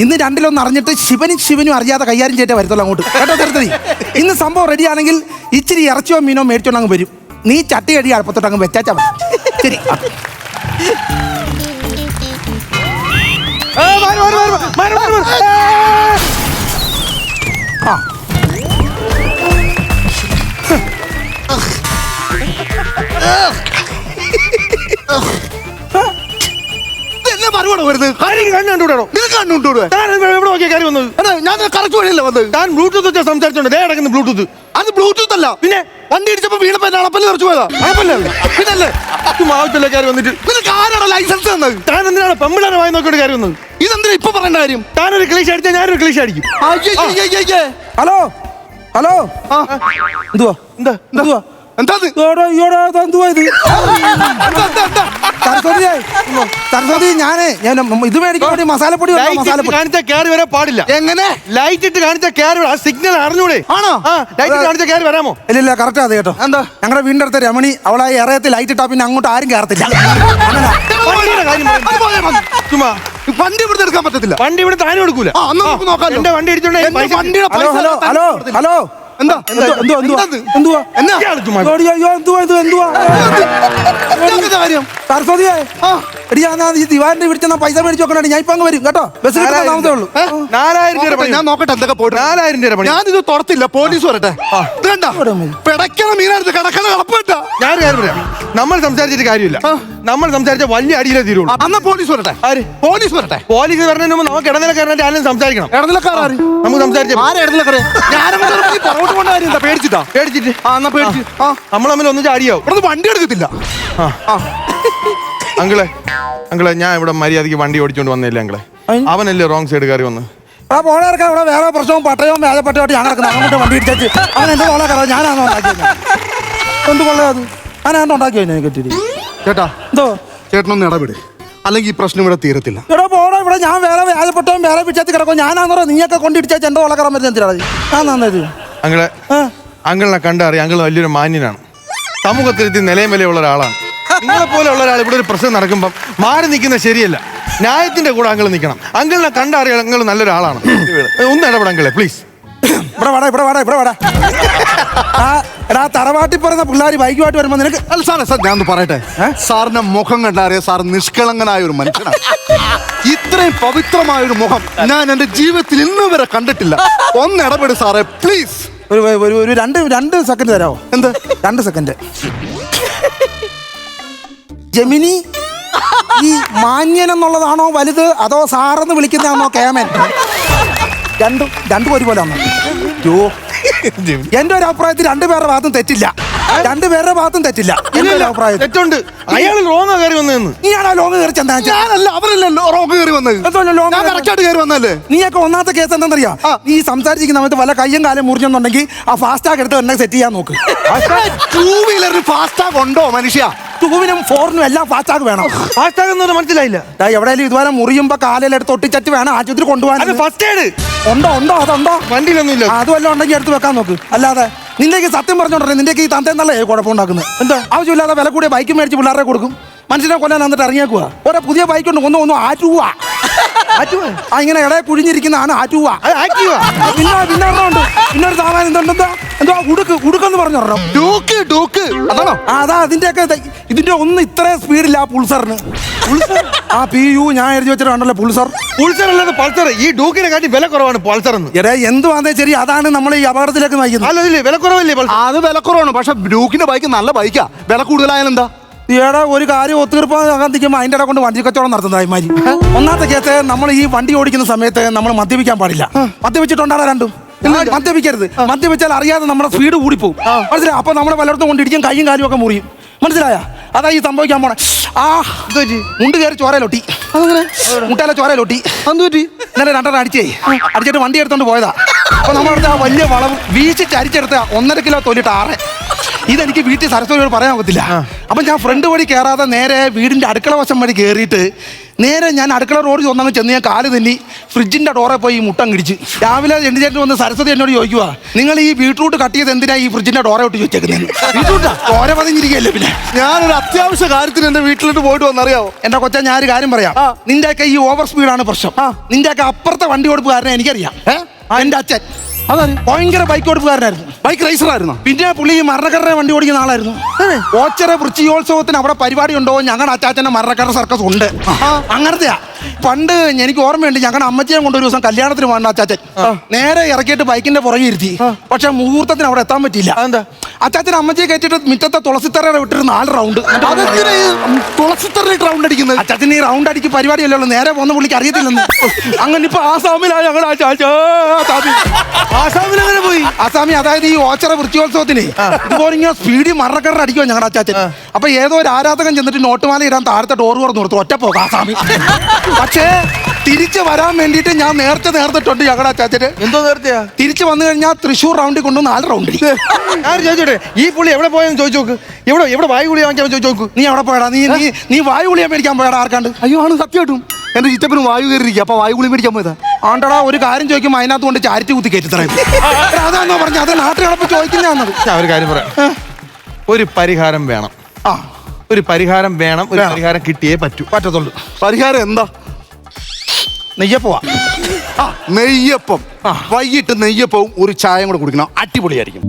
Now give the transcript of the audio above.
ഇന്ന് രണ്ടിലൊന്ന് അറിഞ്ഞിട്ട് ശിവനും അറിയാതെ കൈകാര്യം ചെയ്തിട്ടേ വരത്തുള്ളൂ അങ്ങോട്ട്. കേട്ടോ തരത്തതി? ഇന്ന് സംഭവം റെഡിയാണെങ്കിൽ ഇച്ചിരി ഇറച്ചിയോ മീനോ മേടിച്ചോണ്ട് അങ്ങ് വരും. നീ ചട്ടി കടി അടുപ്പത്തോട്ട് അങ്ങ് വെച്ചാച്ചാ മതി. ശരി. ഞാൻ കറക്റ്റ് വഴിയല്ലേ വന്നത്. താൻ ബ്ലൂടൂത്ത് വെച്ചാൽ സംസാരിച്ചോണ്ട് കിടക്കുന്നു ബ്ലൂടൂത്ത്. അത് ബ്ലൂടൂത്ത് അല്ല, പിന്നെ വണ്ടി ഇടിച്ചപ്പോ വീണപ്പോ എന്റെ അളപ്പല് തെറിച്ചു പോയതാ. പിന്നല്ലേ ആവശ്യമില്ല കയറി വന്നിട്ട് നിനക്ക് ആരാണ് ലൈസൻസ് തന്നത്? താൻ എന്തിനാണ് പെമ്പിളാണ് വായി നോക്കിയിട്ട് കയറി വന്നത്? ഇതെന്തിനാ ഇപ്പൊ പറയേണ്ട കാര്യം? താനൊരു ക്ലീഷ് അടിച്ചാൽ ഞാനൊരു ക്ലീഷ് അടിക്കും. ഹലോ ഹലോ, എന്തുവാ എന്താ എന്തുവാ എന്താ എന്തുവാ ഇത്? സരസ്വതി, ഞാൻ ഇത് മേടിക്കാൻ വേണ്ടി മസാലപ്പൊടി കാണിച്ചാൽ കയറി വരാൻ പാടില്ല. എങ്ങനെ ലൈറ്റ് ഇട്ട് കാണിച്ചാൽ കയറി വരാം. സിഗ്നൽ അറിഞ്ഞൂടെ? ആണോ? ലൈറ്റ് കാണിച്ചാൽ കയറി വരാമോ? ഇല്ല കറക്റ്റ് അത് കേട്ടോ. എന്താ ഞങ്ങളുടെ വീടിന്റെ അടുത്ത് രമണി അവളായി ഇറയത്തിൽ ലൈറ്റ് ഇട്ടാ പിന്നെ അങ്ങോട്ട് ആരും കയറത്തില്ല. ചുമ്മാ വണ്ടി ഇവിടെ എടുക്കാൻ പറ്റത്തില്ല. വണ്ടി ഇവിടെ താനും എടുക്കൂല. എന്റെ വണ്ടി അടിച്ചോണ്ട് ഹലോ ഹലോ, എന്താ സരസ്വതിയെ ഈ ദിവാറിന്റെ പിടിച്ച പൈസ മേടിച്ചു നോക്കണേ. ഞാൻ ഇപ്പൊ അങ്ങ് വരും കേട്ടോ. ബസ് താമസേ ഉള്ളൂ. 4000 രൂപ. ഞാൻ നോക്കട്ടെ എന്തൊക്കെ പോയിട്ട്. 4000 രൂപ. ഞാനിത് തുറത്തില്ല, പോലീസ് വരട്ടെ. പിടയ്ക്കണ മീനായിരുന്നു കിടക്കണ കളപ്പിട്ട. ഞാൻ കാര്യം പറയാം, നമ്മൾ സംസാരിച്ചിട്ട് കാര്യമില്ല. നമ്മൾ സംസാരിച്ച വലിയ അടിയിലേ തീരുള്ളൂ. അന്നാ പോലീസ് വരട്ടെ. പോലീസ് വരട്ടെ. പോലീസ് വരണതിന് മുമ്പ് നമുക്ക് ഇടനിലക്കാരനായിട്ട് ആരും സംസാരിക്കണം. ഇടനിലക്കാരി നമുക്ക് സംസാരിച്ചാൽ പേടിച്ചിട്ടാ? പേടിച്ചിട്ട് പേടിച്ച് നമ്മൾ തമ്മിൽ ഒന്നും ചാടിയാവും. ഇവിടെ വണ്ടി എടുക്കത്തില്ല. അങ്കിളെ ഞാൻ ഇവിടെ മര്യാദയ്ക്ക് വണ്ടി ഓടിച്ചോണ്ട് വന്നില്ല അങ്കിളെ. അവനല്ലേ റോങ് സൈഡ് കയറി വന്ന്. പോളേർക്കാൻ ഇവിടെ വേറെ പ്രശ്നവും പട്ടയവും വേദപ്പെട്ടോട്ട് ഞാൻ കിടക്കുന്നത്. അങ്ങോട്ട് വണ്ടി ഇടിച്ചു അവൻ എന്റെ പോളെ കയറാം. ഞാനാണോ ഉണ്ടാക്കിയത്? എന്ത് കൊള്ളയത്? ഞാനാണോ ഉണ്ടാക്കിയോ? ഞാൻ കെട്ടിട്ട് ചേട്ടാ, എന്തോ ചേട്ടനൊന്ന് ഇടപെട്, അല്ലെങ്കിൽ ഈ പ്രശ്നം ഇവിടെ തീരത്തില്ല. എടാ പോടാ, ഇവിടെ ഞാൻ വേറെ വ്യാജപ്പെട്ടവും വേറെ പിച്ചത്തി കിടക്കും. ഞാനാന്നോ നീയൊക്കെ കൊണ്ടിടിച്ചാൽ എന്റെ പോളെ കയറാൻ പറ്റുന്ന എന്തിനാ? ഞാൻ നന്നത് അങ്കിളെ. അങ്കിളിനെ കണ്ടറിയാം, അങ്കിൾ വലിയൊരു മാന്യനാണ്. സമൂഹത്തിൽ നിലയും വിലയുള്ള ഒരാളാണ്. നിങ്ങളെ പോലെ ഉള്ള ഒരാൾ ഇവിടെ ഒരു പ്രശ്നം നടക്കുമ്പം മാറി നിൽക്കുന്നത് ശരിയല്ല. ന്യായത്തിന്റെ കൂടെ അങ്കിൾ നിൽക്കണം. അങ്കിളിനെ കണ്ടറിയാം, അങ്കിൾ നല്ലൊരാളാണ്. ഒന്ന് ഇടപെടാം അങ്കിളെ പ്ലീസ്. ഇവിടെ വാടാ. എടാ തറവാട്ടി പറയുന്ന പിള്ളേർ ബൈക്കുമായിട്ട് വരുമ്പോ നിനക്ക് അല്ല സാറേ, സാർ ഞാൻ ഒന്ന് പറയട്ടെ. സാറിന്റെ മുഖം കണ്ടറിയാം, സാർ നിഷ്കളങ്കനായ ഒരു മനുഷ്യനാണ്. ഇത്രയും പവിത്രമായ ഒരു മുഖം ഞാൻ എന്റെ ജീവിതത്തിൽ ഇന്ന് വരെ കണ്ടിട്ടില്ല. ഒന്ന് ഇടപെട് സാറേ പ്ലീസ്. ഒരു രണ്ട് സെക്കൻഡ് തരാമോ? എന്ത് 2 സെക്കൻഡ്? ജമിനി, ഈ മാന്യൻ എന്നുള്ളതാണോ വലുത്, അതോ സാറെന്ന് വിളിക്കുന്നതാണോ കേമൻ? രണ്ടും ഒരുപോലെ ആണ്. എന്റെ ഒരു അഭിപ്രായത്തിൽ രണ്ടുപേരുടെ ഭാഗത്തും തെറ്റില്ല. രണ്ടുപേരുടെ ഭാഗത്തും തെറ്റില്ല. അഭിപ്രായം തെറ്റുണ്ട്. അയാൾ ലോങ് കയറി വന്നതെന്ന്. നീയാണോ ലോങ് കയറി ചെന്നാ? ഞാനല്ല, അവരല്ലേ റോങ് കയറി വന്നത്. കറക്റ്റായിട്ട് കയറി വന്നല്ലേ. നീയൊക്കെ ഒന്നാമത്തെ കേസ് എന്താണെന്നറിയാം? നീ സംസാരിച്ചിരിക്കുന്ന സമയത്ത് വല്ല കയ്യും കാലം മുറിഞ്ഞെന്നുണ്ടെങ്കിൽ ആ ഫാസ്റ്റാഗ് എടുത്ത് തന്നെ സെറ്റ് ചെയ്യാൻ നോക്ക്. 2 വീലറിന് ഫാസ്റ്റാഗ് ഉണ്ടോ മനുഷ്യ? 2-നും 4-നും എല്ലാം ഫാസ്റ്റാഗ് വേണം. ഫാസ്റ്റാഗ് എന്ന് മനസ്സിലായില്ല. എവിടെയെങ്കിലും ഇതുവരെ മുറിയുമ്പോ കാലിലെടുത്ത് ഒട്ടിച്ചറ്റ് വേണം ആശുപത്രി കൊണ്ടുപോകാൻ. ഫസ്റ്റ് എയ്ഡ് ഉണ്ടോ? അതുണ്ടോ? വണ്ടിയിലൊന്നും ഇല്ല. അതുമല്ല ഉണ്ടെങ്കിൽ എടുത്ത് വെക്കാൻ നോക്ക്. അല്ലാതെ നിന്റെക്ക് സത്യം പറഞ്ഞോണ്ടേ നിന്റെക്ക് ഈ തന്തേന്നല്ലേ കുഴപ്പമുണ്ടാക്കുന്നത്. എന്താ ആവശ്യമില്ലാതെ വില കൂടിയ ബൈക്ക് മേടിച്ച് പിള്ളേരെ കൊടുക്കും. മനുഷ്യനെ കൊല്ലാൻ എന്നിട്ട് ഇറങ്ങിയേക്കുക. ഓരോ പുതിയ ബൈക്ക് ഉണ്ട്. ഒന്നും ആറ്റുവാ. ഇങ്ങനെ ഇടയെ കുഴിഞ്ഞിരിക്കുന്നതാണ് ആറ്റുവാ. പിന്നെ പിന്നൊരു സാധനം എന്തോ ഉടുക്കെന്ന് പറഞ്ഞു. അതാണോ? അതാ അതിന്റെയൊക്കെ ഇതിന്റെ ഒന്നും ഇത്രയും സ്പീഡില്ല ആ പുൾസറിന്. ആ PU ഞാൻ എഴുതി വെച്ചിട്ടുണ്ടല്ലോ പൾസർ അല്ലാതെ പൾസർ. ഈ ഡൂക്കിനെ കാട്ടി വില കുറവാണ് പൾസർ എന്ന്. എന്തുവാന്നേ ശരി, അതാണ് നമ്മൾ ഈ അപകടത്തിലേക്ക് നയിക്കുന്നത്. അല്ലല്ലേ വില കുറവല്ലേ? അത് വില കുറവാണ്, പക്ഷെ ഡ്യൂക്കിന്റെ ബൈക്ക് നല്ല ബൈക്കാ. വില കൂടുതലായാലും എന്താ? ഈടെ ഒരു കാര്യം ഒത്തീർപ്പാകാതിരിക്കുമ്പോൾ അതിൻ്റെ ഇട കൊണ്ട് വണ്ടി കച്ചവടം നടത്തുന്നതായിമാരി. ഒന്നാമത്തെ കേസ്, നമ്മൾ ഈ വണ്ടി ഓടിക്കുന്ന സമയത്ത് നമ്മൾ മദ്യപിക്കാൻ പാടില്ല. മദ്യപിച്ചിട്ടുണ്ടാകാം രണ്ടും. മദ്യപിക്കരുത്. മദ്യപിച്ചാൽ അറിയാതെ നമ്മുടെ സ്പീഡ് കൂടിപ്പോകും. മനസ്സിലായി? അപ്പൊ നമ്മളെ പലയിടത്തും കൊണ്ടിടിക്കും, കൈയും കാലും ഒക്കെ മുറിയും. മനസ്സിലായ? അതാ ഈ സംഭവിക്കാൻ പോണേ. മുണ്ട് കയറി ചോരയിലൊട്ടി. മുട്ടയിലെ ചോരയിലൊട്ടി. ഇന്നലെ 2 അടിച്ചിട്ട് വണ്ടി എടുത്തോണ്ട് പോയതാ. അപ്പൊ നമ്മളടുത്ത് ആ വലിയ വളവ് വീശിട്ട് അരിച്ചെടുത്ത 1.5 കിലോ തൊലിട്ട് 6 ഇതെനിക്ക് വീട്ടിൽ സരസ്വതിയോട് പറയാൻ പറ്റില്ല. അപ്പൊ ഞാൻ ഫ്രണ്ട് വഴി കയറാതെ നേരെ വീടിന്റെ അടുക്കള വശം വഴി കയറിയിട്ട് നേരെ ഞാൻ അടുക്കള റോഡിൽ ഒന്നങ്ങ് ചെന്ന് ഞാൻ കാല് തന്നെ ഫ്രിഡ്ജിന്റെ ഡോറെ പോയി മുട്ടം കിടിച്ച്. രാവിലെ എണ്ണീറ്റ് വന്ന് സരസ്വതി എന്നോട് ചോദിക്കുക, നിങ്ങൾ ഈ ബീട്രൂട്ട് കട്ട് ചെയ്ത് എന്തിനാ ഈ ഫ്രിഡ്ജിന്റെ ഡോറെ ഇട്ട് ചോദിച്ചേക്കുന്നത്? ബീട്രൂട്ടാ ഡോര പതിഞ്ഞിരിക്കുകയല്ലേ. പിന്നെ ഞാനൊരു അത്യാവശ്യ കാര്യത്തിന് എന്റെ വീട്ടിലോട്ട് പോയിട്ട് വന്നറിയാവോ? എന്റെ കൊച്ചാ, ഞാൻ ഒരു കാര്യം പറയാം. നിന്റെയൊക്കെ ഈ ഓവർ സ്പീഡാണ് പ്രശ്നം. നിന്റെയൊക്കെ അപ്പുറത്തെ വണ്ടി കൊടുപ്പുകാരനെ എനിക്കറിയാം. എന്റെ അച്ഛൻ ഭയങ്കര ബൈക്ക് കൊടുപ്പുകാരനായിരുന്നു. ബൈക്ക് റൈസറായിരുന്നു. പിന്നെ പുള്ളി ഈ മരണക്കടറെ വണ്ടി ഓടിക്കുന്ന ആളായിരുന്നു. ഓച്ചറ വൃശ്ചികോത്സവത്തിന് അവിടെ പരിപാടി ഉണ്ടോ, ഞങ്ങളുടെ അച്ചാച്ചന്റെ മരണക്കട സർക്കസ് ഉണ്ട്. അങ്ങനത്തെയാ. പണ്ട് എനിക്ക് ഓർമ്മയുണ്ട്, ഞങ്ങളുടെ അമ്മച്ചിയെ കൊണ്ട് ഒരു ദിവസം കല്യാണത്തിന് വന്ന അച്ചാച്ചൻ നേരെ ഇറക്കിയിട്ട് ബൈക്കിന്റെ പുറകെ ഇരുത്തി. പക്ഷെ മുഹൂർത്തത്തിന് അവിടെ എത്താൻ പറ്റിയില്ല. അച്ചാച്ചൻ അമ്മച്ചിയെ കയറ്റിട്ട് മിറ്റത്തെ തുളസിത്തറയുടെ വിട്ടിട്ട് 4 റൗണ്ട്. തുളസിത്തറയിട്ട് റൗണ്ട് അടിക്കുന്നത്? അച്ചാച്ചൻ ഈ റൗണ്ട് അടിക്ക് പരിപാടിയല്ലോ, നേരെ പോകുന്ന പുള്ളിക്ക് അറിയത്തില്ലെന്ന്. അങ്ങനെ ഇപ്പൊ ആസാമിലാ ഞങ്ങളുടെ ആസാമിൽ പോയി. ആസാമി അതായത് ഈ ഓച്ചറ വൃശ്ചികോത്സവത്തിന് ഇതുപോലെ ഇങ്ങനെ സ്പീഡിൽ മരണക്കടർ അടിക്കുമോ ഞങ്ങളുടെ അച്ചാച്ചൻ. അപ്പൊ ഏതോ ഒരു ആരാധകൻ ചെന്നിട്ട് നോട്ടുമാല ഇടാൻ താഴത്തെ ഡോർ തുറന്നു കൊടുത്തു. ഒറ്റ പോകാം ആസാമി. പക്ഷേ തിരിച്ചു വരാൻ വേണ്ടിയിട്ട് ഞാൻ നേർത്തിട്ടുണ്ട് ഞങ്ങളുടെ അച്ചാച്ചന്. എന്തോ നേരത്തെയാ? തിരിച്ചു വന്നു കഴിഞ്ഞാൽ തൃശ്ശൂർ റൗണ്ടിൽ കൊണ്ട് 4 റൗണ്ട്. ഞാൻ ചോദിച്ചോട്ടെ, ഈ പുള്ളി എവിടെ പോയെന്ന് ചോദിച്ചു നോക്ക്. എവിടെ വായു ഗുളിക വാങ്ങിക്കാൻ ചോദിച്ചു നോക്ക്. നീ എവിടെ പോയടാ? നീ വായു ഗുളിക മേടിക്കാൻ പോയടാ? ആർക്കാണ്ട്? അയ്യോ, ആണ് സത്യമായിട്ടും. എന്റെ ചിറ്റപ്പന് വായു കയറിയിരിക്കുക. അപ്പൊ വായു ഗുളി മേടിക്കാൻ പോയതാ. ആണ്ടടാ, ഒരു കാര്യം ചോദിക്കുമ്പോൾ അതിനകത്ത് കൊണ്ട് ചാരിറ്റി കുത്തി കയറ്റി തരാം. അതാന്നോ പറഞ്ഞ അത് നാട്ടുകളപ്പ് ചോദിക്കുന്നതാണത്. ഞാൻ ഒരു കാര്യം പറയാം. ഒരു പരിഹാരം വേണം. ഒരു പരിഹാരം വേണം. ഒരു പരിഹാരം കിട്ടിയേ പറ്റത്തുള്ളൂ. പരിഹാരം എന്താ? നെയ്യപ്പവാ. നെയ്യപ്പം. വൈകിട്ട് നെയ്യപ്പവും ഒരു ചായയും കൂടെ കുടിക്കണം. അടിപൊളിയായിരിക്കും.